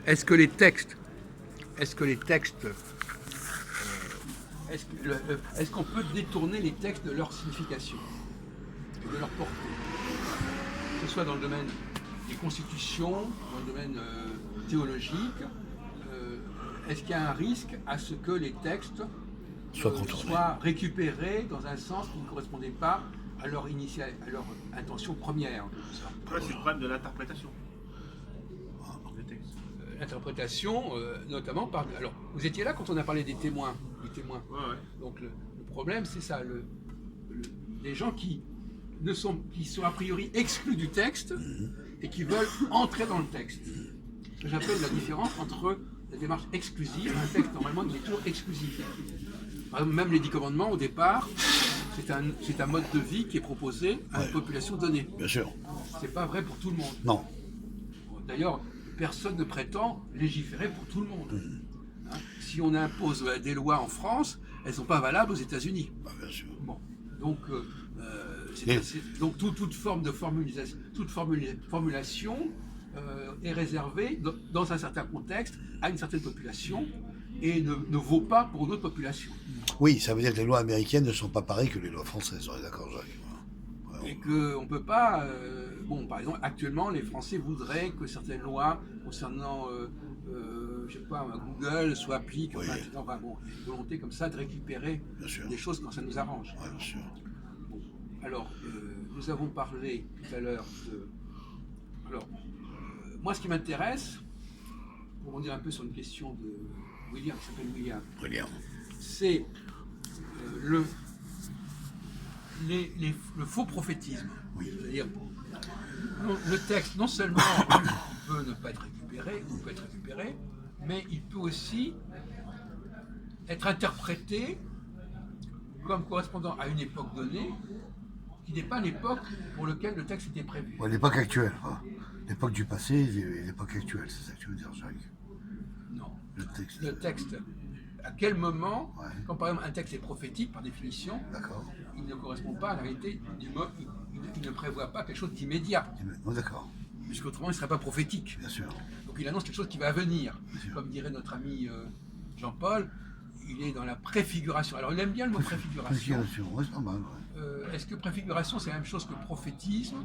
est-ce que les textes, est-ce qu'on peut détourner les textes de leur signification et de leur portée, que ce soit dans le domaine des constitutions, dans le domaine théologique, est-ce qu'il y a un risque à ce que les textes soient récupérés dans un sens qui ne correspondait pas à leur intention première? C'est le problème de l'interprétation. L'interprétation, notamment par... Alors, vous étiez là quand on a parlé des témoins. Ouais. Donc le problème, c'est ça, les gens qui sont a priori exclus du texte et qui veulent entrer dans le texte. J'appelle la différence entre la démarche exclusive, un texte normalement qui est toujours exclusif. Par exemple, même les 10 commandements, au départ, c'est un mode de vie qui est proposé à une population donnée. Bien sûr. C'est pas vrai pour tout le monde. Non. D'ailleurs, personne ne prétend légiférer pour tout le monde. Hein, si on impose des lois en France, elles ne sont pas valables aux États-Unis. Bien sûr. Bon. Donc, toute forme de formulation est réservée dans un certain contexte à une certaine population et ne vaut pas pour d'autres populations. Oui, ça veut dire que les lois américaines ne sont pas pareilles que les lois françaises. On est d'accord, Jacques. Ouais. Et qu'on ne peut pas... par exemple, actuellement, les Français voudraient que certaines lois concernant je sais pas, Google soient appliquées. Oui. Enfin, il y a une volonté comme ça de récupérer des choses quand ça nous arrange. Ouais, bien sûr. Bon. Alors, nous avons parlé tout à l'heure de... Alors, moi, ce qui m'intéresse, pour en dire un peu sur une question de William, qui s'appelle William, c'est le faux prophétisme. Oui. C'est-à-dire, le texte, non seulement peut ne pas être récupéré, ou peut être récupéré, mais il peut aussi être interprété comme correspondant à une époque donnée, qui n'est pas l'époque pour laquelle le texte était prévu. Ouais, l'époque actuelle, quoi. L'époque du passé et l'époque actuelle, c'est ça que tu veux dire, Jacques? Non. Le texte. À quel moment, quand par exemple un texte est prophétique par définition, il ne correspond pas à la réalité du mot, il ne prévoit pas quelque chose d'immédiat. D'accord. Puisqu'autrement il ne serait pas prophétique. Bien sûr. Donc il annonce quelque chose qui va venir. Comme dirait notre ami Jean-Paul, il est dans la préfiguration. Alors il aime bien le mot préfiguration. Ouais, c'est pas mal. Ouais. Est-ce que préfiguration c'est la même chose que prophétisme?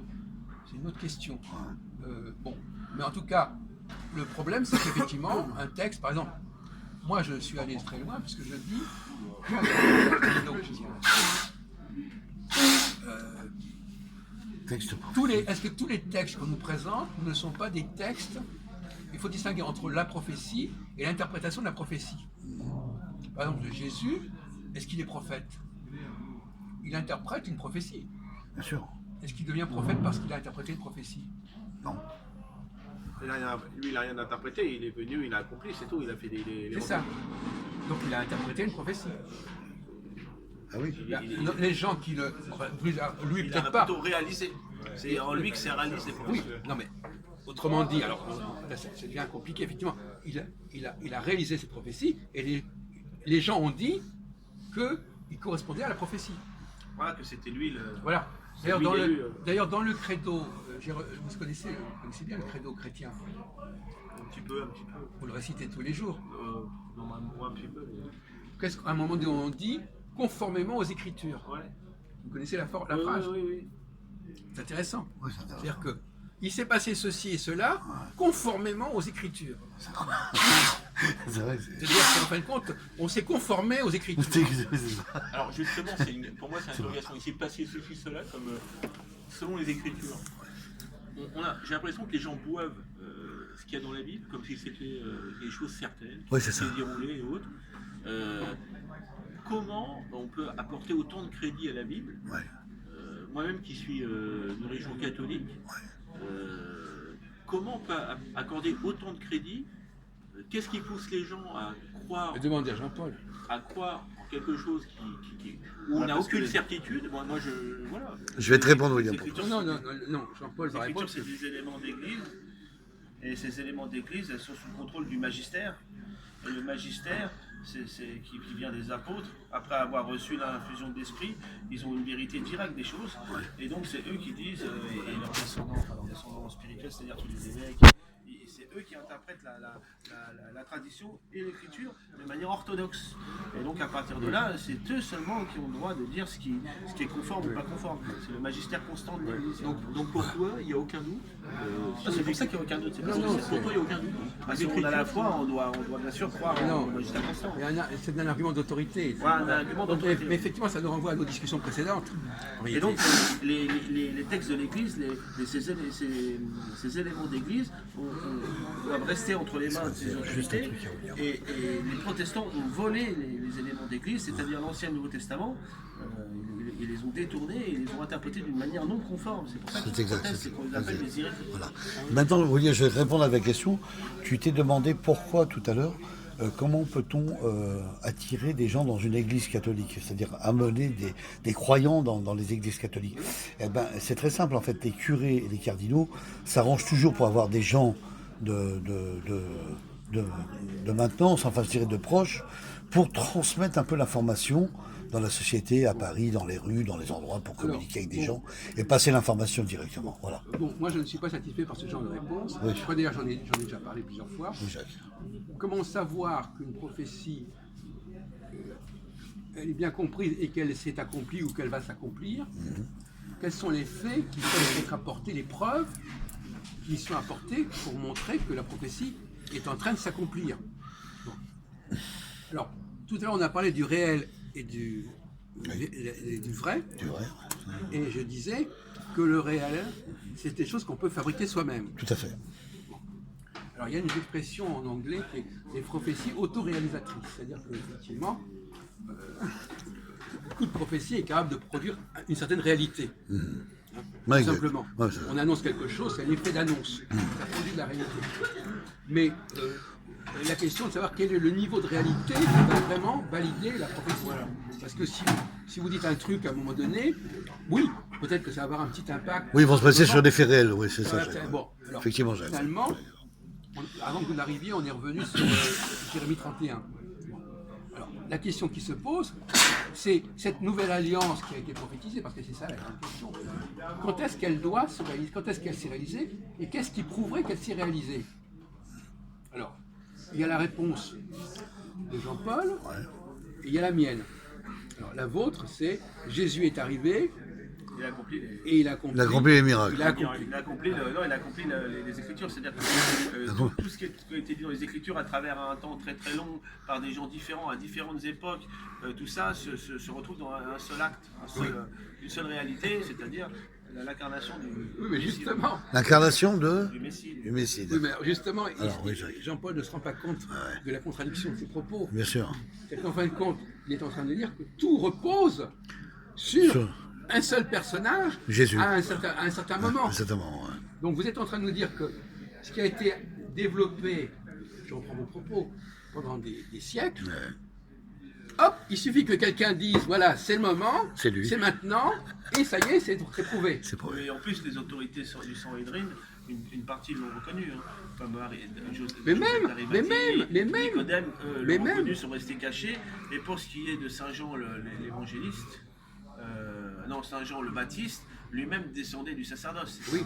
C'est une autre question. Mais en tout cas, le problème c'est qu'effectivement, un texte, par exemple, moi je suis allé très loin puisque je dis est-ce que tous les textes qu'on nous présente ne sont pas des textes? Il faut distinguer entre la prophétie et l'interprétation de la prophétie. Par exemple, Jésus, est-ce qu'il est prophète? Il interprète une prophétie. Bien sûr. Est-ce qu'il devient prophète parce qu'il a interprété une prophétie? Non. Lui, il n'a rien interprété, il est venu, il a accompli, c'est tout, il a fait des c'est ça. Donc il a interprété une prophétie. Ah oui. Les gens qui le... lui il peut-être a pas. plutôt réalisé. C'est en lui que c'est réalisé. Oui, non mais, autrement dit, alors, là, ça devient compliqué, effectivement, il a réalisé cette prophétie, et les gens ont dit qu'il correspondait à la prophétie. Voilà, que c'était lui le... Voilà. D'ailleurs, dans le credo, vous connaissez bien le credo chrétien? Un petit peu. Vous le récitez tous les jours. Normalement, un petit peu. Mais... À un moment donné, on dit conformément aux Écritures. Ouais. Vous connaissez la phrase? Oui. C'est intéressant. Oui, c'est intéressant. C'est-à-dire qu'il s'est passé ceci et cela conformément aux Écritures. C'est vrai. C'est-à-dire qu'en fin de compte, on s'est conformé aux Écritures. Alors justement, pour moi, c'est une interrogation. Il s'est passé ceci, cela, comme selon les Écritures. J'ai l'impression que les gens boivent ce qu'il y a dans la Bible, comme si c'était des choses certaines, qui s'étaient déroulées et autres. Comment on peut apporter autant de crédit à la Bible? Moi-même qui suis d'une région catholique, comment on peut accorder autant de crédit? Qu'est-ce qui pousse les gens à croire? Demandez à Jean-Paul. À croire en quelque chose où on n'a aucune certitude. Moi, voilà. Je vais te répondre, William. Non, Jean-Paul va répondre. C'est des éléments d'église, et ces éléments d'église, elles sont sous le contrôle du magistère. Et le magistère, qui vient des apôtres, après avoir reçu l'infusion de l'esprit, ils ont une vérité directe des choses, et donc c'est eux qui disent, et leurs descendants spirituels, c'est-à-dire tous les évêques, c'est eux qui interprètent la tradition et l'écriture de manière orthodoxe. Et donc à partir de là, c'est eux seulement qui ont le droit de dire ce qui est conforme ou pas conforme. C'est le magistère constant de l'Église. Donc pour toi, il n'y a aucun doute. C'est pour ça qu'il n'y a aucun doute. Pour toi, il n'y a aucun doute. Parce qu'on a la foi, on doit bien sûr croire Non. au magistère constant. C'est un argument d'autorité. Ouais, un argument d'autorité. Mais effectivement, ça nous renvoie à nos discussions précédentes. Et donc, les textes de l'Église, ces éléments d'Église doivent rester entre les mains de ces autorités. Et les protestants ont volé les éléments d'Église, c'est-à-dire l'Ancien et le Nouveau Testament. Ils les ont détournés et ils les ont interprétés d'une manière non conforme. C'est pour ça qu'ils protestent, c'est qu'on les appelle les hérétiques. Voilà. Maintenant, William, je vais répondre à ta question. Tu t'es demandé pourquoi tout à l'heure, comment peut-on attirer des gens dans une église catholique, c'est-à-dire amener des croyants dans les églises catholiques. Eh ben, c'est très simple en fait. Les curés et les cardinaux s'arrangent toujours pour avoir des gens de maintenance, enfin je dirais de proches, pour transmettre un peu l'information dans la société, à Paris, dans les rues, dans les endroits, pour communiquer avec des gens et passer l'information directement. Voilà. Bon, moi je ne suis pas satisfait par ce genre de réponse. Oui. Je crois d'ailleurs, j'en ai déjà parlé plusieurs fois. Oui, Jacques. Comment savoir qu'une prophétie elle est bien comprise et qu'elle s'est accomplie ou qu'elle va s'accomplir? Quels sont les faits qui peuvent être apportés, les preuves qui sont apportées pour montrer que la prophétie est en train de s'accomplir? Bon. Alors, tout à l'heure on a parlé du réel et du vrai, et je disais que le réel, c'est des choses qu'on peut fabriquer soi-même. Tout à fait. Alors il y a une expression en anglais qui est les prophéties autoréalisatrices, c'est-à-dire qu'effectivement, beaucoup de prophéties est capable de produire une certaine réalité. Ouais, Tout simplement. ouais, On annonce quelque chose, c'est un effet d'annonce. Ça produit de la réalité. Mais la question de savoir quel est le niveau de réalité qui va vraiment valider la prophétie. Parce que si vous dites un truc à un moment donné, oui, peut-être que ça va avoir un petit impact. Oui, ils vont se baser sur des faits réels, oui, c'est ça. Jacques. Bon, alors, Effectivement, Jacques. finalement, avant que vous n'arriviez, on est revenu sur Jérémie 31. Alors, la question qui se pose, c'est cette nouvelle alliance qui a été prophétisée, parce que c'est ça la grande question. Quand est-ce qu'elle doit se réaliser? Quand est-ce qu'elle s'est réalisée? Et qu'est-ce qui prouverait qu'elle s'est réalisée? Alors, il y a la réponse de Jean-Paul, et il y a la mienne. Alors, la vôtre, c'est Jésus est arrivé, Il a accompli et il a accompli, Il a accompli les miracles. il a accompli les Écritures, c'est-à-dire que tout ce qui a été dit dans les Écritures à travers un temps très très long, par des gens différents, à différentes époques, tout ça se retrouve dans un seul acte, une seule réalité, c'est-à-dire l'incarnation du Oui, mais justement, L'incarnation Messie. du Messie. oui, mais justement, Alors, oui, Jacques. Jean-Paul ne se rend pas compte de la contradiction de ses propos. Bien sûr. C'est qu'en fin de compte, il est en train de dire que tout repose sur un seul personnage Jésus. à un certain moment. Exactement. Ouais. Donc vous êtes en train de nous dire que ce qui a été développé, je reprends vos propos, pendant des siècles, hop, il suffit que quelqu'un dise, voilà, c'est le moment, C'est lui. c'est maintenant, et ça y est, c'est prouvé. C'est pour Et en plus, les autorités du Sanhédrin, une partie l'ont reconnu, hein, comme Mais même, Nicodème, mais l'ont même. reconnu, sont restés cachés. Et pour ce qui est de Saint Jean l'évangéliste, Saint Jean le Baptiste, lui-même descendait du sacerdoce. Oui.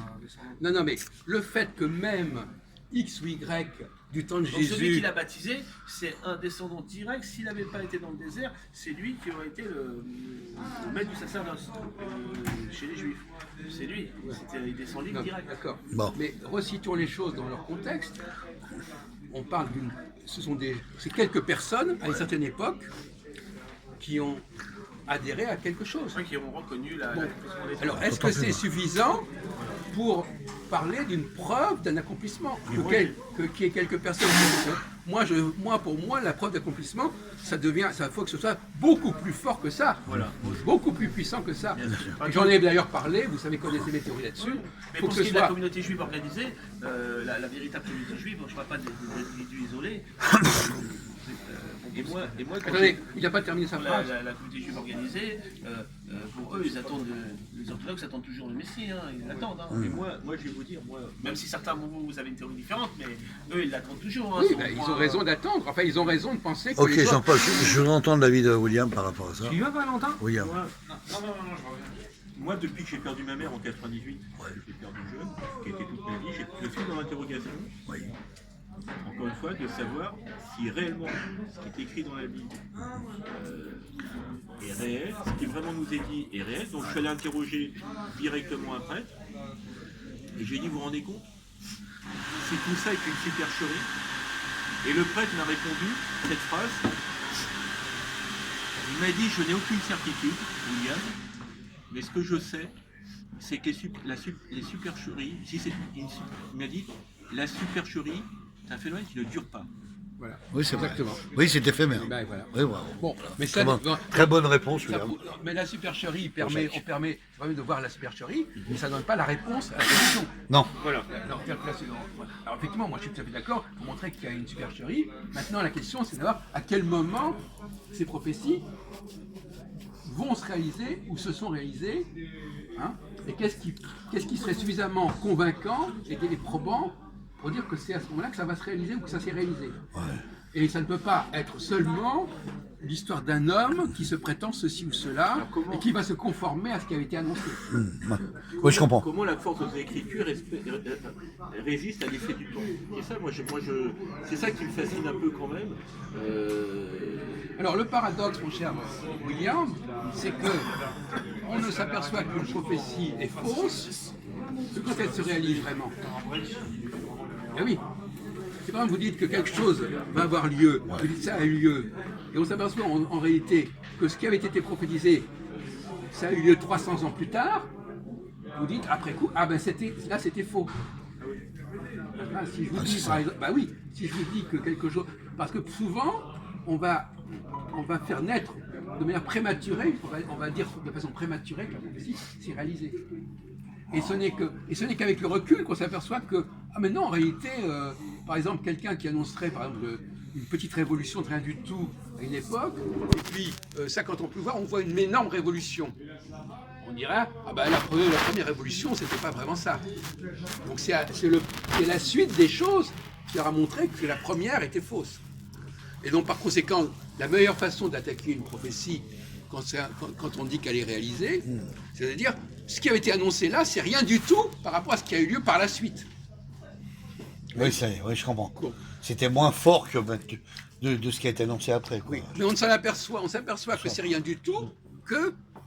Non, mais le fait que même X ou Y du temps de Donc celui qui Jésus, l'a baptisé, c'est un descendant direct. S'il n'avait pas été dans le désert, c'est lui qui aurait été le maître du sacerdoce chez les Juifs. C'est lui. Il descend libre non, direct. d'accord. Bon. Mais resituons les choses dans leur contexte. On parle c'est quelques personnes à une certaine époque qui ont adhéré à quelque chose. Ceux qui ont reconnu la Bon. l'accomplissement des Alors, temps. est-ce que c'est suffisant pour parler d'une preuve d'un accomplissement qu'il y ait quelques personnes pour moi, la preuve d'accomplissement, ça faut que ce soit beaucoup plus fort que ça, beaucoup plus puissant que ça. Et j'en ai d'ailleurs parlé, vous savez, connaissez mes théories là-dessus. Mais Faut pour que ce qui ce est de la soit communauté juive organisée, la véritable communauté juive, je ne parle pas d'individus isolés. Et moi, quand Attendez, il n'a pas terminé sa pour phrase. la communauté juive organisée, pour eux, les orthodoxes attendent toujours le Messie, hein, ils l'attendent. Hein. Mais moi, je vais vous dire, Même si certains vous avez une théorie différente, mais eux, ils l'attendent toujours. Hein, Oui, c'est ben, pour ils moi, ont raison d'attendre. Enfin, ils ont raison de penser que Ok, les autres- Jean-Paul, je veux entendre l'avis de William par rapport à ça. Tu y vas, Valentin? William. Non, je reviens. Moi, depuis que j'ai perdu ma mère en 98, j'ai perdu jeune, qui était toute ma vie, je suis dans l'interrogation, encore une fois, de savoir si réellement ce qui est écrit dans la Bible est réel, ce qui vraiment nous est dit est réel. Donc je suis allé interroger directement un prêtre, et j'ai dit, vous vous rendez compte, si tout ça est une supercherie, et le prêtre m'a répondu cette phrase, il m'a dit, je n'ai aucune certitude, William, mais ce que je sais, c'est que les supercheries, il m'a dit, la supercherie, c'est un phénomène qui ne dure pas. Voilà. Oui, c'est vrai. Exactement. Oui, c'est éphémère. Ben, voilà. Oui, bravo. Bon, mais ça, Très bonne réponse, ça, William. mais la supercherie permet de voir la supercherie, mais ça ne donne pas la réponse à la question. Non. Voilà. Alors effectivement, moi je suis tout à fait d'accord pour montrer qu'il y a une supercherie. Maintenant, la question, c'est de savoir à quel moment ces prophéties vont se réaliser ou se sont réalisées, hein, et qu'est-ce qui serait suffisamment convaincant et probant pour dire que c'est à ce moment-là que ça va se réaliser ou que ça s'est réalisé. Ouais. Et ça ne peut pas être seulement l'histoire d'un homme qui se prétend ceci ou cela et qui va se conformer à ce qui avait été annoncé. Oui, je comprends. Comment la force des Écritures résiste à l'effet du temps. Et ça, c'est ça qui me fascine un peu quand même. Alors le paradoxe, mon cher William, c'est que on ne s'aperçoit qu'une prophétie est fausse que quand elle se réalise vraiment. Eh oui. Si par exemple vous dites que quelque chose va avoir lieu, vous dites ça a eu lieu, et on s'aperçoit en réalité que ce qui avait été prophétisé, ça a eu lieu 300 ans plus tard, vous dites après coup, ah ben c'était faux. Ah, si je vous dis par exemple, bah oui, si je vous dis que quelque chose, parce que souvent on va faire naître de manière prématurée, on va dire de façon prématurée que la prophétie s'est réalisée. Et ce n'est qu'avec le recul qu'on s'aperçoit que, ah mais non, en réalité, par exemple, quelqu'un qui annoncerait, par exemple, une petite révolution de rien du tout à une époque, et puis 50 ans plus tard, on voit une énorme révolution. On dira, ah ben la première révolution, c'était pas vraiment ça. Donc c'est la suite des choses qui leur a montré que la première était fausse. Et donc par conséquent, la meilleure façon d'attaquer une prophétie, quand on dit qu'elle est réalisée, c'est-à-dire, ce qui avait été annoncé là, c'est rien du tout par rapport à ce qui a eu lieu par la suite. Oui, je comprends. Bon. C'était moins fort que de ce qui a été annoncé après. Quoi. Oui, mais on s'aperçoit que c'est rien du tout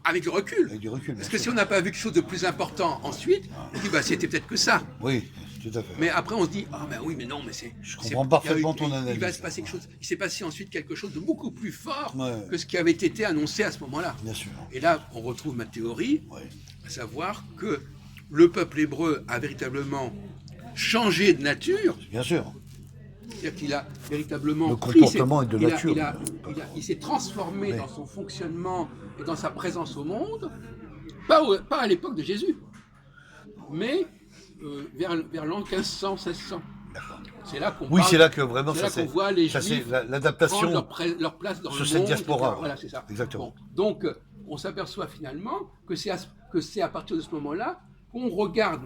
avec le recul. Avec du recul. Parce que si on n'a pas vu quelque chose de plus important ensuite, on dit, bah, c'était peut-être que ça. Oui, tout à fait. Mais après, on se dit, ah ben oui, mais non, mais c'est... Je comprends parfaitement ton analyse. Il va se passer quelque chose. Il s'est passé ensuite quelque chose de beaucoup plus fort que ce qui avait été annoncé à ce moment-là. Bien sûr. Et là, on retrouve ma théorie, à savoir que le peuple hébreu a véritablement changé de nature. Bien sûr. C'est-à-dire qu'il a véritablement le comportement est de nature. Il s'est transformé dans son fonctionnement et dans sa présence au monde, pas à l'époque de Jésus, mais vers l'an 1500, 1600. C'est là qu'on c'est là que vraiment qu'on voit les Juifs l'adaptation prendre leur place dans le monde. Sur cette diaspora. Voilà, c'est ça. Exactement. Bon, donc, on s'aperçoit finalement que c'est à partir de ce moment-là qu'on regarde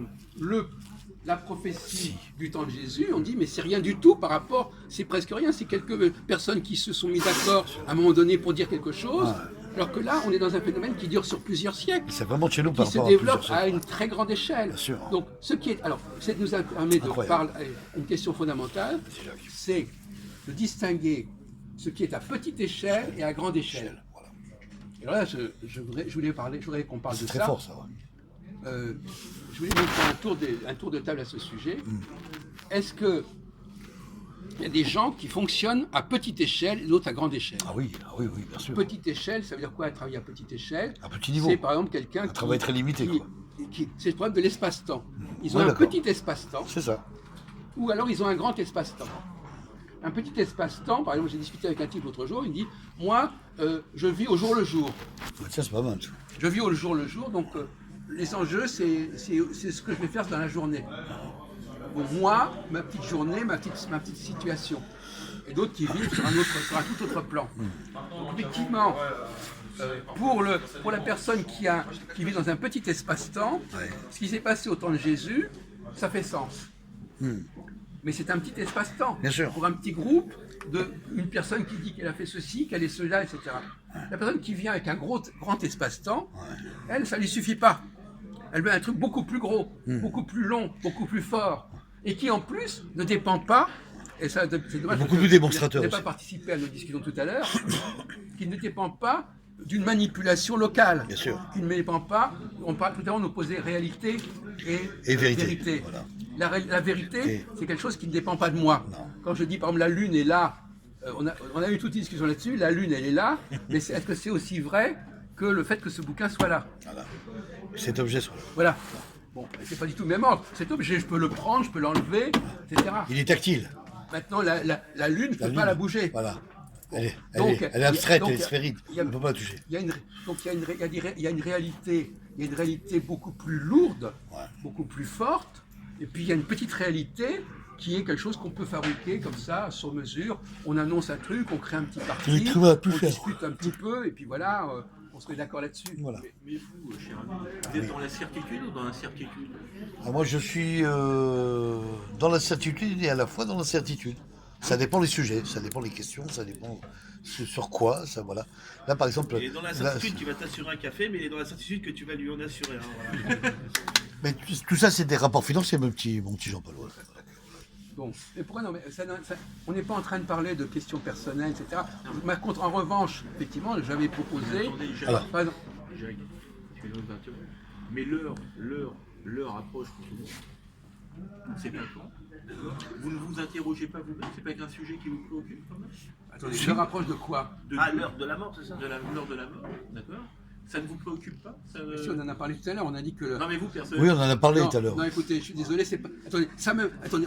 la prophétie du temps de Jésus, on dit mais c'est rien du tout par rapport, c'est presque rien, c'est quelques personnes qui se sont mis d'accord à un moment donné pour dire quelque chose, alors que là on est dans un phénomène qui dure sur plusieurs siècles, c'est vraiment chez nous, qui se développe à une très grande échelle. Bien sûr. Donc ce qui est, alors ça nous permet de parler une question fondamentale, c'est de distinguer ce qui est à petite échelle et à grande échelle. Voilà. Et alors là je voudrais qu'on parle de ça. C'est très fort ça. Je voulais vous faire un tour de table à ce sujet. Est-ce qu'il y a des gens qui fonctionnent à petite échelle et d'autres à grande échelle? Ah oui, bien sûr. Petite échelle, ça veut dire quoi, travailler à petite échelle? À petit niveau. C'est par exemple quelqu'un un travail très limité. C'est le problème de l'espace-temps. Ils ont un petit espace-temps. C'est ça. Ou alors ils ont un grand espace-temps. Un petit espace-temps, par exemple, j'ai discuté avec un type l'autre jour, il me dit, moi, je vis au jour le jour. Ça, c'est pas mal. Je vis au jour le jour, donc les enjeux, c'est ce que je vais faire dans la journée. Bon, moi, ma petite journée, ma petite situation. Et d'autres qui vivent sur un tout autre plan. Donc, effectivement, pour la personne qui vit dans un petit espace-temps, ce qui s'est passé au temps de Jésus, ça fait sens. Mais c'est un petit espace-temps. Bien sûr. Pour un petit groupe, une personne qui dit qu'elle a fait ceci, qu'elle est cela, etc. La personne qui vient avec un grand espace-temps, elle, ça ne lui suffit pas. Elle veut un truc beaucoup plus gros, beaucoup plus long, beaucoup plus fort. Et qui, en plus, ne dépend pas, et ça, c'est dommage, Beaucoup plus démonstrateur je n'ai pas aussi. participé à nos discussions tout à l'heure, qui ne dépend pas d'une manipulation locale. Bien sûr. Qui ne dépend pas, on parle tout à l'heure, on opposait réalité Et vérité. Voilà. La vérité, Et- c'est quelque chose qui ne dépend pas de moi. Non. Quand je dis, par exemple, la Lune est là, on a eu toute une discussion là-dessus, la Lune, elle est là, mais est-ce que c'est aussi vrai que le fait que ce bouquin soit là? Voilà. Cet objet soit là. Voilà. Bon, c'est pas du tout le même ordre. Cet objet, je peux le prendre, je peux l'enlever, etc. Il est tactile. Maintenant, la Lune, je ne peux Lune, pas la bouger. Voilà. Elle est, Donc, elle est abstraite, donc, elle est sphérique. il y a- On ne peut pas la toucher. Il y a une, donc il y a une réalité beaucoup plus lourde, Ouais. beaucoup plus forte, et puis il y a une petite réalité qui est quelque chose qu'on peut fabriquer comme ça, sur mesure. On annonce un truc, on crée un petit parti, Il trouve un peu on faire. discute un petit peu, et puis voilà, on se met d'accord là-dessus. Voilà. Mais vous, cher ami, vous êtes dans la certitude ou dans l'incertitude? Ah, moi, je suis dans la certitude et à la fois dans l'incertitude. Ça dépend des sujets, ça dépend des questions, ça dépend sur quoi, ça voilà. Là, par exemple, Il est dans la certitude qu'il va t'assurer un café, mais il est dans la certitude que tu vas lui en assurer un. Voilà. mais tout ça, c'est des rapports financiers, mon petit Jean-Paul. Voilà. Bon, mais pourquoi non, mais on n'est pas en train de parler de questions personnelles, etc. Par contre, en revanche, effectivement, j'avais proposé, Attendez, Jacques, Alors. par exemple, Jacques, excusez-moi de vous interrompre, mais l'heure approche pour tout le monde. On ne sait pas quand. Vous ne vous interrogez pas vous-même, c'est pas qu'un sujet qui vous préoccupe quand même? attendez, je me rapproche de quoi? De Ah, l'heure de la mort, c'est ça? l'heure de la mort, d'accord? Ça ne vous préoccupe pas? Si on en a parlé tout à l'heure, on a dit que... Non mais vous, Oui, personnellement. on en a parlé Non, tout à l'heure. non, écoutez, je suis désolé, c'est pas... Attendez,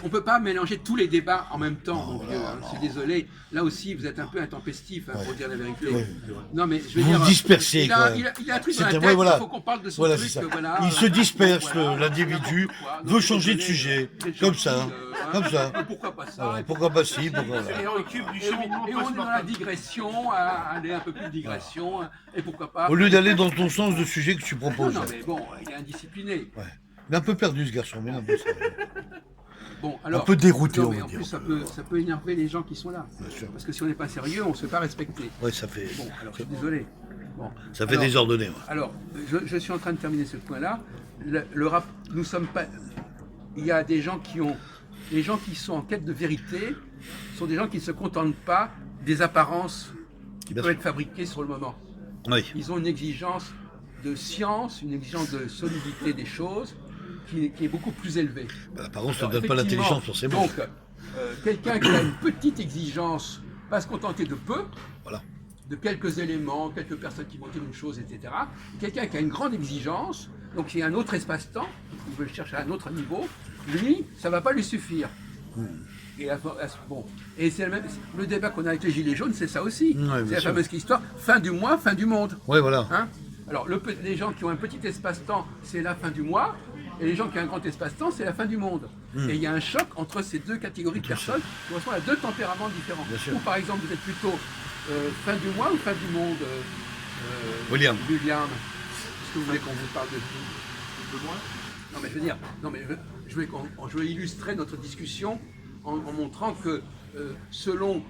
on peut pas mélanger tous les débats en même temps, mon vieux, hein. Je suis désolé. Là aussi, vous êtes un peu intempestif, hein, pour dire la vérité. Oui. Non, mais je veux Vous dire... vous dispersez, il a quoi. un truc dans la C'est- tête, ouais, voilà. il faut qu'on parle de son Voilà, truc, c'est ça. voilà. Il se disperse, Voilà, l'individu n'importe quoi. veut Non, changer de désolé, sujet, c'est comme gentil, ça, hein. comme ça. Pourquoi pas ça? Voilà. Et Pourquoi pas si, pourquoi Et voilà. on occupe du cheminement on est dans la post-mortem. digression, à aller un peu plus de digression, et pourquoi pas... Au lieu d'aller dans ton sens de sujet que tu Non, proposes. non, mais bon, il est indiscipliné. Ouais. Il est un peu perdu ce garçon, mais un peu, ça. Bon, alors, Un peu dérouté, non, on mais va en dire. plus, ça peut énerver les gens qui sont là. Bien sûr. Parce que si on n'est pas sérieux, on ne se fait pas respecter. Ouais, ça fait, Bon, alors je suis désolé. Bon, ça fait alors, désordonné. Ouais. Alors, je suis en train de terminer ce point-là. Nous sommes pas. Il y a des gens qui ont. Les gens qui sont en quête de vérité sont des gens qui ne se contentent pas des apparences qui Bien peuvent sûr. être fabriquées sur le moment. Oui. Ils ont une exigence de science, une exigence de solidité des choses qui est beaucoup plus élevée. Bah, l'apparence ne Alors, donne pas effectivement, l'intelligence forcément. Donc, quelqu'un qui a une petite exigence va se contenter de peu, Voilà. de quelques éléments, quelques personnes qui vont dire une chose, etc. Quelqu'un qui a une grande exigence, donc qui a un autre espace-temps, il veut le chercher à un autre niveau, lui, ça ne va pas lui suffire. Et, bon. Et c'est le débat qu'on a avec les Gilets jaunes, c'est ça aussi. Ouais, bien C'est la sûr. fameuse histoire, fin du mois, fin du monde. Ouais, voilà. Hein? Alors, les gens qui ont un petit espace-temps, c'est la fin du mois, et les gens qui ont un grand espace-temps, c'est la fin du monde. Et il y a un choc entre ces deux catégories de personnes qui correspondent à deux tempéraments différents. Bien sûr. Ou par exemple, vous êtes plutôt fin du mois ou fin du monde, William. William, est-ce que vous voulez qu'on vous parle de tout? De moi? Non, mais je veux dire, non, mais je vais illustrer notre discussion en montrant que selon,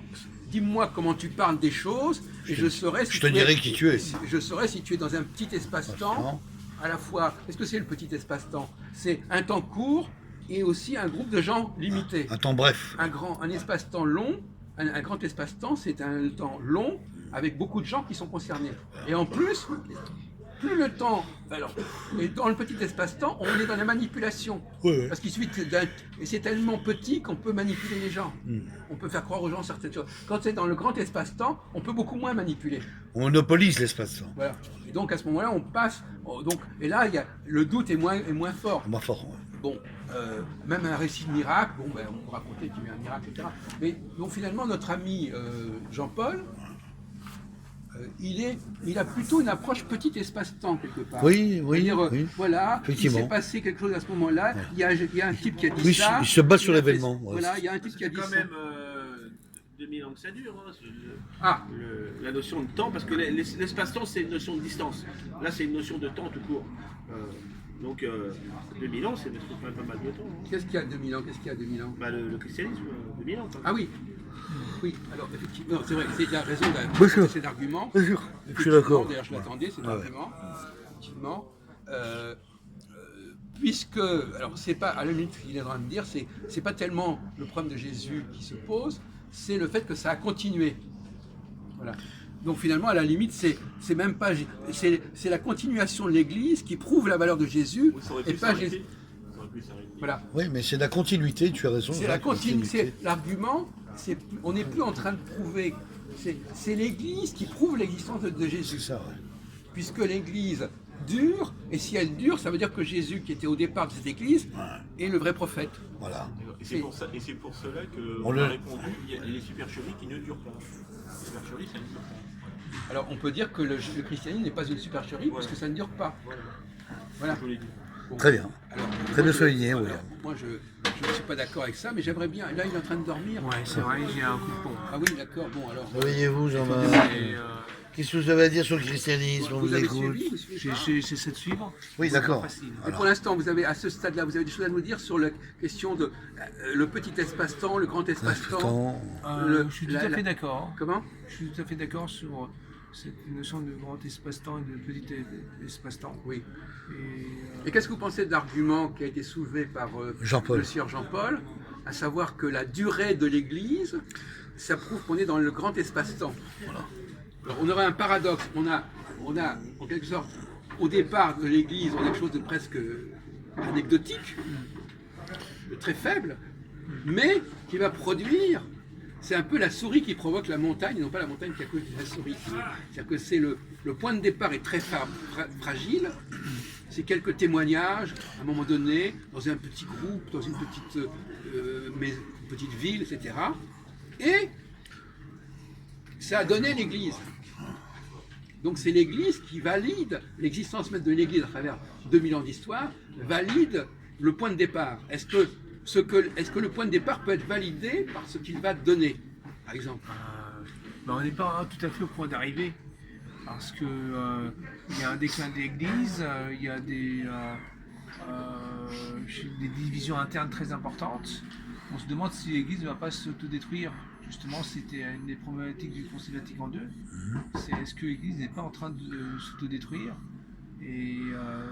dis-moi comment tu parles des choses, et je saurai si Je te dirai qui tu es. Je saurai si tu es dans un petit espace-temps, à la fois, qu'est-ce que c'est le petit espace-temps? C'est un temps court et aussi un groupe de gens limité. Un temps bref. Un espace-temps long, un grand espace-temps, c'est un temps long avec beaucoup de gens qui sont concernés. Et en plus, plus le temps, alors, et dans le petit espace-temps, on est dans la manipulation. Ouais. Parce qu'il suffit et c'est tellement petit qu'on peut manipuler les gens. On peut faire croire aux gens certaines choses. Quand c'est dans le grand espace-temps, on peut beaucoup moins manipuler. On monopolise l'espace-temps. Voilà. Et donc à ce moment-là, on passe. Et là, le doute est moins fort. Moins fort. Ouais. Bon, même un récit de miracle, bon, ben, on peut raconter qu'il y a eu un miracle, etc. Mais donc finalement, notre ami Jean-Paul, il a plutôt une approche petit espace-temps quelque part. Oui, oui, C'est-à-dire, oui. voilà, il Effectivement. s'est passé quelque chose à ce moment-là. Il y a un type qui a dit Oui, ça. il se base sur a fait- l'événement, ouais. Voilà, il y a un type qui a C'est dit quand ça. même 2000 ans que ça dure, hein, Ah, la notion de temps, parce que l'espace-temps c'est une notion de distance. Là c'est une notion de temps tout court. Donc 2000 ans, c'est quand même pas mal de temps. Hein. Qu'est-ce qu'il y a 2000 ans? Qu'est-ce qu'il y a 2000 ans? Bah, le christianisme, 2000 ans. Quoi. Ah oui. Oui, alors effectivement, c'est vrai, c'est la raison Bien sûr. de cet argument. Bien sûr, je suis Effectivement, d'accord. d'ailleurs, je l'attendais, cet Ouais. argument. Effectivement. Puisque, alors c'est pas, à la limite, il est en train de dire, c'est pas tellement le problème de Jésus qui se pose, c'est le fait que ça a continué. Voilà. Donc finalement, à la limite, c'est même pas, c'est la continuation de l'Église qui prouve la valeur de Jésus Oui, ça aurait et pu pas s'arrêter. Jésus. Ça aurait pu s'arrêter. Voilà. Oui, mais c'est la continuité, tu as raison. C'est la Jacques, continuité. L'argument, on n'est plus en train de prouver. C'est l'Église qui prouve l'existence de C'est Jésus. ça, ouais. Puisque l'Église dure, et si elle dure, ça veut dire que Jésus, qui était au départ de cette Église, est le vrai prophète. Voilà. Et c'est pour ça, et c'est pour cela que On on le- a répondu, il y a les supercheries qui ne durent pas. Les supercheries, ça ne dure pas. Alors on peut dire que le christianisme n'est pas une supercherie, Voilà. puisque ça ne dure pas. Voilà. Voilà. Je l'ai dit. Bon. Très bien. Alors, Très bien moi, souligné, alors, William. moi, je ne suis pas d'accord avec ça, mais j'aimerais bien. Là, il est en train de dormir. Ouais, c'est vrai, j'ai un coup de pompe. Ah oui, d'accord. Bon, alors. Réveillez-vous, Jean-Marc. Et, Qu'est-ce que vous avez à dire sur le christianisme? On Vous vous avez écoute. suivi, vous suivez pas j'essaie de suivre. Oui, C'est d'accord. pas facile. Et pour l'instant, vous avez à ce stade-là, vous avez des choses à nous dire sur la question de le petit espace-temps, le grand espace-temps. Temps. Je suis tout à fait d'accord. Comment? Je suis tout à fait d'accord sur cette notion de grand espace-temps et de petit espace-temps. Oui. Et, Et qu'est-ce que vous pensez de l'argument qui a été soulevé par Jean-Paul. le sieur Jean-Paul, à savoir que la durée de l'Église, ça prouve qu'on est dans le grand espace-temps. Alors on aurait un paradoxe. On a en quelque sorte, au départ de l'Église, on a quelque chose de presque anecdotique, de très faible, mais qui va produire. C'est un peu la souris qui provoque la montagne, et non pas la montagne qui accouche de la souris. C'est-à-dire que c'est le point de départ est très fragile. C'est quelques témoignages, à un moment donné, dans un petit groupe, dans une petite ville, etc. Et ça a donné l'Église. Donc c'est l'Église qui valide, l'existence même de l'Église à travers 2000 ans d'histoire, valide le point de départ. Est-ce que le point de départ peut être validé par ce qu'il va donner, par exemple? on n'est pas tout à fait au point d'arrivée. Parce que il y a un déclin de l'Église, il y a des divisions internes très importantes. On se demande si l'Église ne va pas s'autodétruire. Justement, c'était une des problématiques du Concile Vatican II. C'est est-ce que l'Église n'est pas en train de s'autodétruire? Et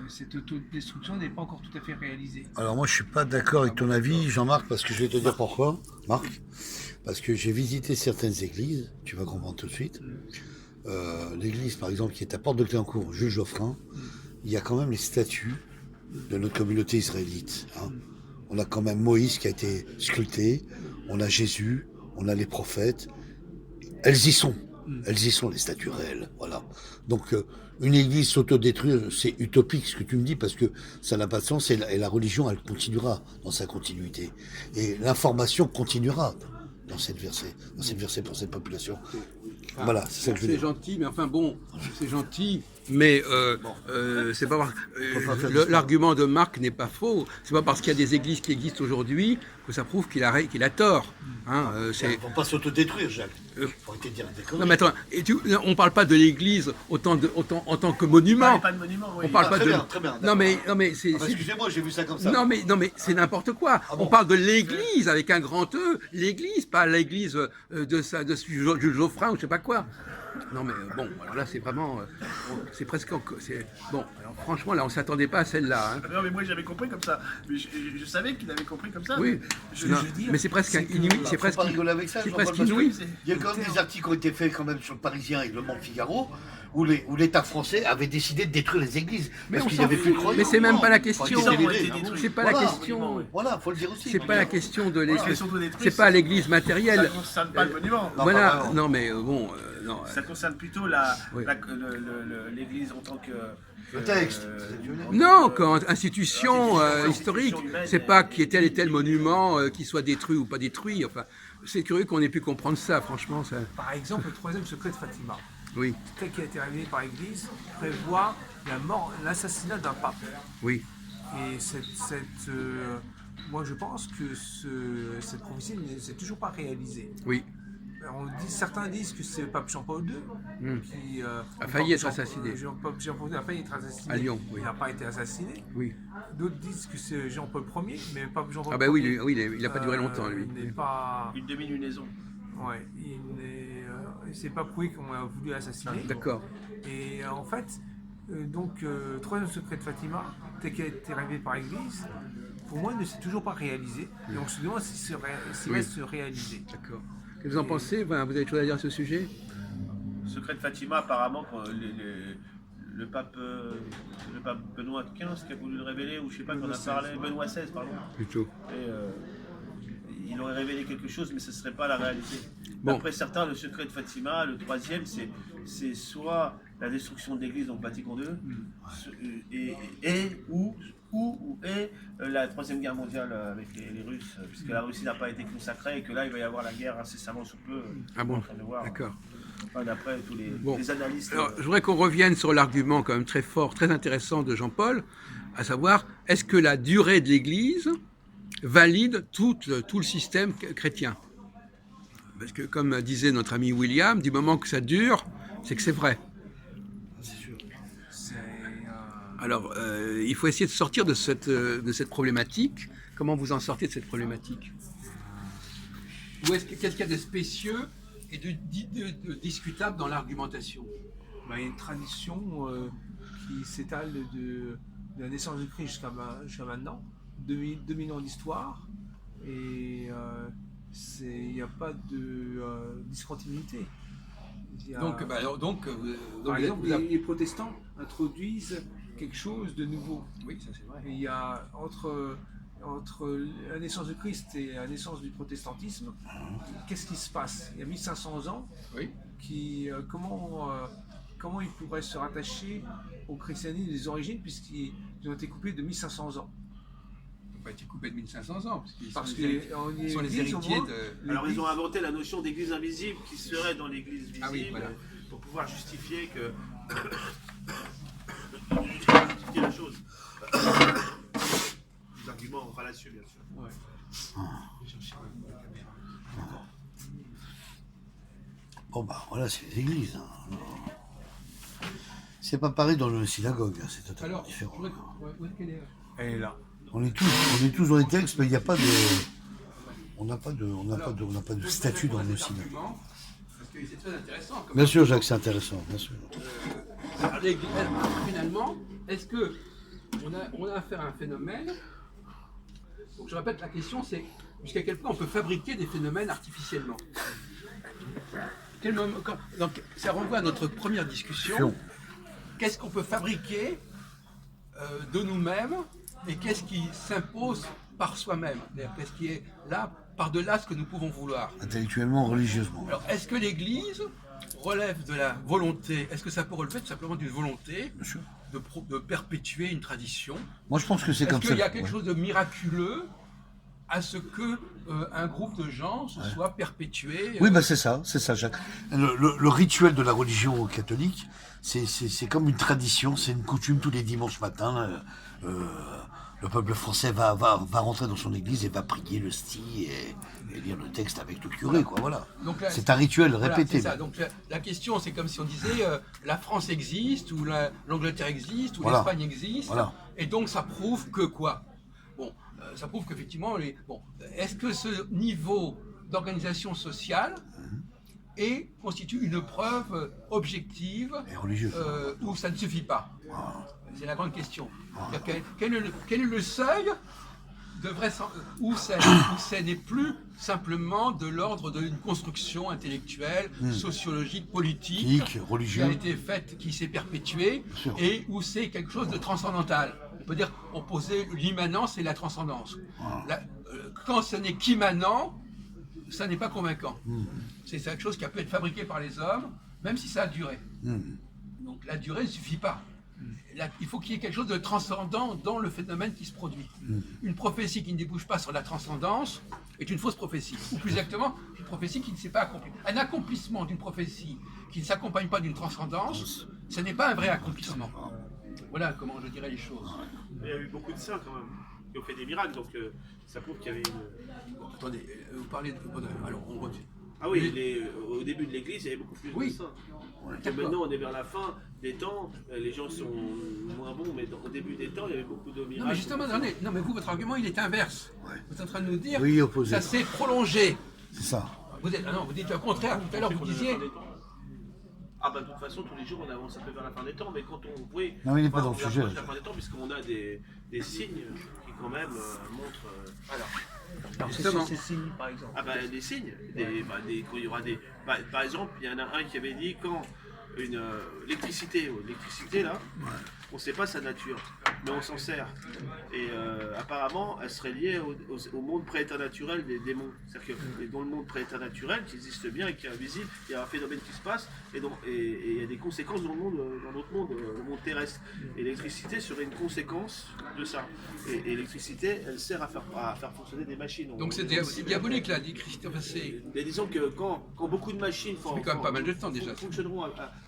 cette autodestruction n'est pas encore tout à fait réalisée. Alors moi je suis pas d'accord avec ton avis, Jean-Marc, parce que je vais te dire pourquoi, Marc. Parce que j'ai visité certaines églises, tu vas comprendre tout de suite. L'église par exemple qui est à Porte de Cléancourt, Jules Geoffrin, il y a quand même les statues de notre communauté israélite. Hein. On a quand même Moïse qui a été sculpté, on a Jésus, on a les prophètes. Elles y sont les statues réelles. Voilà. Donc une église s'autodétruire, c'est utopique ce que tu me dis parce que ça n'a pas de sens et la religion elle continuera dans sa continuité et l'information continuera dans cette versée pour cette population. Enfin, Voilà, c'est ça que je veux c'est dire. gentil, mais enfin bon, c'est gentil, mais c'est pas pas faire l'argument de Marc n'est pas faux. C'est pas parce qu'il y a des églises qui existent aujourd'hui que ça prouve qu'il a tort. Hein, Ils ne vont pas s'autodétruire, Jacques. Faut arrêter de dire des Non conneries. mais attends, on parle pas de l'église en tant que monument. Pas de monument, oui. On parle pas très de. bien, très bien, non mais c'est. Ah, bah, excusez-moi, j'ai vu ça comme ça. Non mais c'est n'importe quoi. Ah bon On parle de l'église avec un grand E, l'église, pas l'église de Jules Geoffrin ou je sais pas quoi. Non mais bon, alors là c'est vraiment, c'est presque, bon. Alors franchement là on s'attendait pas à celle-là. Hein. Non, mais moi j'avais compris comme ça. Mais je savais qu'il avait compris comme ça. Oui. Je Non, veux dire, mais c'est presque inouï, c'est Faut presque, pas rigoler avec ça, c'est Jean-Paul, presque parce que inouï. Il y a quand même des articles qui ont été faits quand même sur le Parisien et le Monde Figaro où l'État français avait décidé de détruire les églises Mais parce on qu'il s'en n'y avait plus de fout. croyants. Mais c'est même pas la Faut question. arrêter de Ils ont délirer, été hein. détruits. C'est pas Voilà. la question. Voilà, faut le dire aussi. C'est pas la question de l'église. Ils sont détruits, C'est pas l'église Ça matérielle. ne concerne pas le monument. Non, pas Voilà. vraiment. Non mais bon, non. Ça concerne plutôt Oui. l'église en tant que. Le texte. Non, quand institution Institution historique, humaine, c'est pas qu'il y ait tel et tel monument qui soit détruit ou pas détruit. Enfin, c'est curieux qu'on ait pu comprendre ça, franchement. Ça... Par exemple, le troisième secret de Fatima, Oui, tel qui a été révélé par l'Église, prévoit l'assassinat d'un pape. oui. Et moi je pense que cette prophétie ne s'est toujours pas réalisée. Oui. Certains disent que c'est le pape Jean-Paul II qui A failli être assassiné. Jean-Paul II a failli être assassiné. À Lyon, oui. Il n'a pas été assassiné. Oui. D'autres disent que c'est Jean-Paul Ier, mais le pape Jean-Paul Ah bah oui, Ier. il n'a pas duré longtemps, lui. N'est pas. Une demi-lunaison. Ouais, il s'est pas prouvé qu'on a voulu assassiner. D'accord. Et en fait, troisième secret de Fatima, tel qu'il a été révélé par l'Église, pour moi, ne s'est toujours pas réalisé. Et on se demande s'il va se réaliser. D'accord. Qu'est-ce que vous en pensez? Vous avez des choses à dire à ce sujet? Secret de Fatima, apparemment, quand le pape Benoît XV qui a voulu le révéler, ou je sais pas, qu'on a parlé, Benoît XVI, pardon. Plutôt. Et, il aurait révélé quelque chose, mais ce ne serait pas la réalité. Bon. Après certains, le secret de Fatima, le troisième, c'est soit la destruction de l'Église, donc Vatican II, ou la Troisième Guerre mondiale avec les Russes, puisque la Russie n'a pas été consacrée et que là, il va y avoir la guerre incessamment sous peu. Ah bon? En train de voir. D'accord. Enfin, d'après tous les analystes. Alors, je voudrais qu'on revienne sur l'argument quand même très fort, très intéressant de Jean-Paul, à savoir, est-ce que la durée de l'Église valide tout le système chrétien? Parce que, comme disait notre ami William, du moment que ça dure, c'est que c'est vrai. C'est sûr. Alors, il faut essayer de sortir de cette problématique. Comment vous en sortez de cette problématique? Qu'est-ce qu'il y a de spécieux et de discutable dans l'argumentation? Il y a une tradition qui s'étale de la naissance de Christ jusqu'à maintenant, 2000 ans d'histoire, et il n'y a pas de discontinuité. Donc, Par exemple, les protestants introduisent quelque chose de nouveau. Oui, ça c'est vrai. Et il y a entre la naissance de Christ et la naissance du protestantisme, qu'est-ce qui se passe? Il y a 1500 ans, Oui. comment ils pourraient se rattacher au christianisme des origines, puisqu'ils ont été coupés de 1500 ans? Ils n'ont pas été coupés de 1500 ans, Parce qu'ils sont les héritiers de... Alors ils ont inventé la notion d'église invisible qui serait dans l'église visible, Ah oui, voilà. pour pouvoir justifier justifier la chose. Les arguments fallacieux, bien sûr. Ouais. Bon bah voilà, c'est les églises. C'est pas pareil dans le synagogue, c'est totalement Alors, différent. Elle est là. On est tous dans les textes, mais il n'y a pas de. On n'a pas de statut dans le synagogue. Parce que c'est très intéressant. Bien sûr, Jacques, c'est intéressant, bien sûr. Finalement, est-ce que on a affaire à un phénomène? Donc je répète, la question c'est jusqu'à quel point on peut fabriquer des phénomènes artificiellement? Donc ça renvoie à notre première discussion. Qu'est-ce qu'on peut fabriquer de nous-mêmes et qu'est-ce qui s'impose par soi-même? Qu'est-ce qui est là par-delà ce que nous pouvons vouloir? Intellectuellement, religieusement. Alors, est-ce que l'Église relève de la volonté? Est-ce que ça peut relever tout simplement d'une volonté Bien sûr. de perpétuer une tradition? Moi, je pense que c'est Est-ce comme ça. qu'il y a quelque chose de miraculeux à ce que un groupe de gens se soit perpétué? Oui, bah c'est ça, Jacques. Le rituel de la religion catholique, c'est comme une tradition, c'est une coutume tous les dimanches matins. Le peuple français va rentrer dans son église et va prier le sti et lire le texte avec le curé, quoi, voilà. Donc là, c'est un rituel répété. C'est ça. Donc la question, c'est comme si on disait la France existe, ou l'Angleterre existe, ou Voilà. l'Espagne existe, Voilà. et donc ça prouve que quoi? Bon, ça prouve qu'effectivement, est-ce que ce niveau d'organisation sociale constitue une preuve objective Et religieuse. où ça ne suffit pas? C'est la grande question. Quel est le seuil où ça n'est plus simplement de l'ordre d'une construction intellectuelle, sociologique, politique, qui a religieuse. été faite, qui s'est perpétuée, et où c'est quelque chose de transcendantal. On peut dire opposer l'immanence et la transcendance. Quand ce n'est qu'immanent, ça n'est pas convaincant. C'est quelque chose qui a pu être fabriqué par les hommes, même si ça a duré. Donc la durée ne suffit pas. Là, il faut qu'il y ait quelque chose de transcendant dans le phénomène qui se produit. Une prophétie qui ne débouche pas sur la transcendance est une fausse prophétie. Ou plus exactement, une prophétie qui ne s'est pas accomplie. Un accomplissement d'une prophétie qui ne s'accompagne pas d'une transcendance, ce n'est pas un vrai accomplissement. Voilà comment je dirais les choses. Il y a eu beaucoup de saints quand même, qui ont fait des miracles, donc ça prouve qu'il y avait une... Attendez, vous parlez de... Alors, on retient. Ah oui, au début de l'église, il y avait beaucoup plus Oui. de saints. D'accord. Maintenant, on est vers la fin des temps, les gens sont moins bons, mais au début des temps, il y avait beaucoup de miracles. Non mais justement, non mais vous, votre argument, il est inverse. Vous êtes en train de nous dire Oui, opposé. ça s'est prolongé. C'est ça. Vous dites le contraire. Tout à l'heure, vous disiez... Ah bah de toute façon, tous les jours, on avance un peu vers la fin des temps, mais quand on... Oui, Non, il n'est pas dans le on sujet, approche là. la fin des temps, puisqu'on a des signes qui quand même montrent... Alors, c'est Justement. sur ces signes, par exemple. Ah bah des signes, quand il y aura des... par exemple, il y en a un qui avait dit quand l'électricité là, on ne sait pas sa nature, mais on s'en sert. Et apparemment, elle serait liée au monde préternaturel des démons. C'est-à-dire que dans le monde préternaturel, qui existe bien et qui est invisible, il y a un phénomène qui se passe, et il y a des conséquences dans le monde, dans notre monde, le monde terrestre. Et l'électricité serait une conséquence de ça. Et l'électricité, elle sert à faire fonctionner des machines. Donc c'est diabolique là, dit Christophe. C'est... Mais disons que quand beaucoup de machines Ça fait quand même pas mal de temps déjà. fonctionneront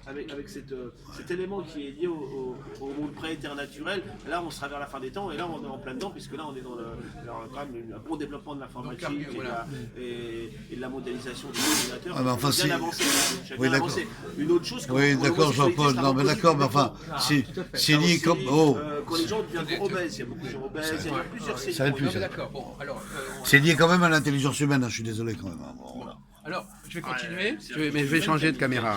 avec cet élément qui est lié au monde préternaturel, là on sera vers la fin des temps et là on est en plein dedans puisque là on est dans quand même un bon développement de l'informatique et de la modélisation des ordinateurs. Ah, mais enfin, bien avancé. Oui, d'accord. Une autre chose. Oui, d'accord, Jean-Paul. Non, mais d'accord, mais enfin, c'est lié comme. Oh, quand les gens deviennent obèses, il y a beaucoup de gens obèses, il y a plusieurs signes. Ça va être plus. Non mais d'accord, bon, alors... C'est lié quand même à l'intelligence humaine, hein, je suis désolé quand même. Hein. Bon, voilà. Alors, je vais continuer, Ouais, mais je vais changer de caméra.